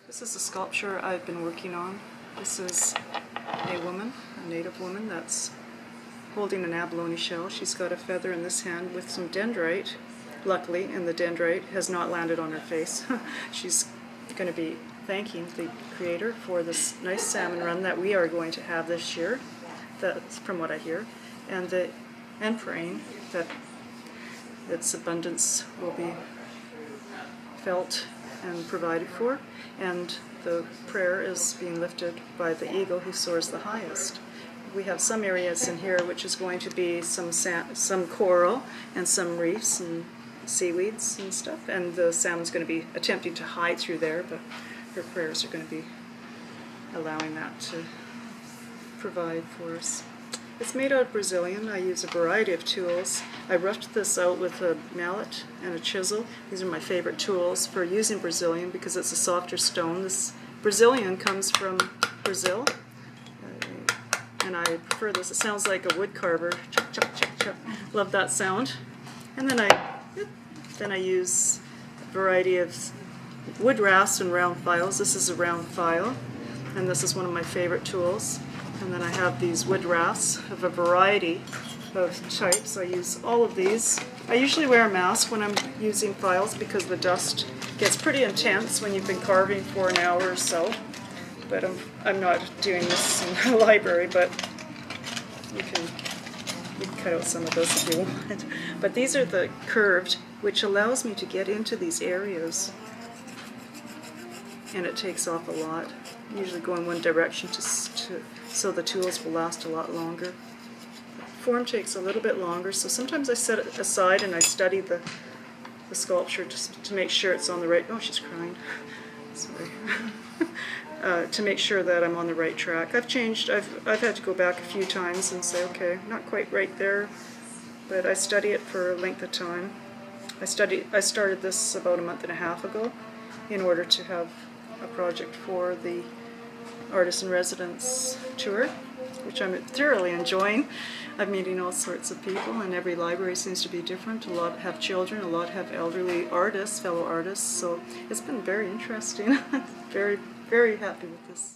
This is a sculpture I've been working on. This is a woman, a native woman, that's holding an abalone shell. She's got a feather in this hand with some dendrite, luckily, and the dendrite has not landed on her face. She's going to be thanking the creator for this nice salmon run that we are going to have this year, that's from what I hear, and praying that its abundance will be felt and provided for, and the prayer is being lifted by the eagle who soars the highest. We have some areas in here which is going to be some coral and some reefs and seaweeds and stuff, and the salmon's going to be attempting to hide through there, but her prayers are going to be allowing that to provide for us. It's made out of Brazilian. I use a variety of tools. I roughed this out with a mallet and a chisel. These are my favorite tools for using Brazilian because it's a softer stone. This Brazilian comes from Brazil, and I prefer this. It sounds like a wood carver. Chuck, chuck, chuck, chuck. Love that sound. And then I use a variety of wood rasps and round files. This is a round file, and this is one of my favorite tools. And then I have these wood rasps of a variety of types. I use all of these. I usually wear a mask when I'm using files because the dust gets pretty intense when you've been carving for an hour or so. But I'm not doing this in a library, but you can cut out some of this if you want. But these are the curved, which allows me to get into these areas. And it takes off a lot. I usually go in one direction so the tools will last a lot longer. Form takes a little bit longer, so sometimes I set it aside and I study the sculpture just to make sure it's on the right. Oh, she's crying. Sorry. To make sure that I'm on the right track. I've had to go back a few times and say, okay, not quite right there, but I study it for a length of time. I started this about a month and a half ago in order to have a project for the Artist in Residence tour, which I'm thoroughly enjoying. I'm meeting all sorts of people, and every library seems to be different. A lot have children, a lot have elderly artists, fellow artists, so it's been very interesting. Very, very happy with this.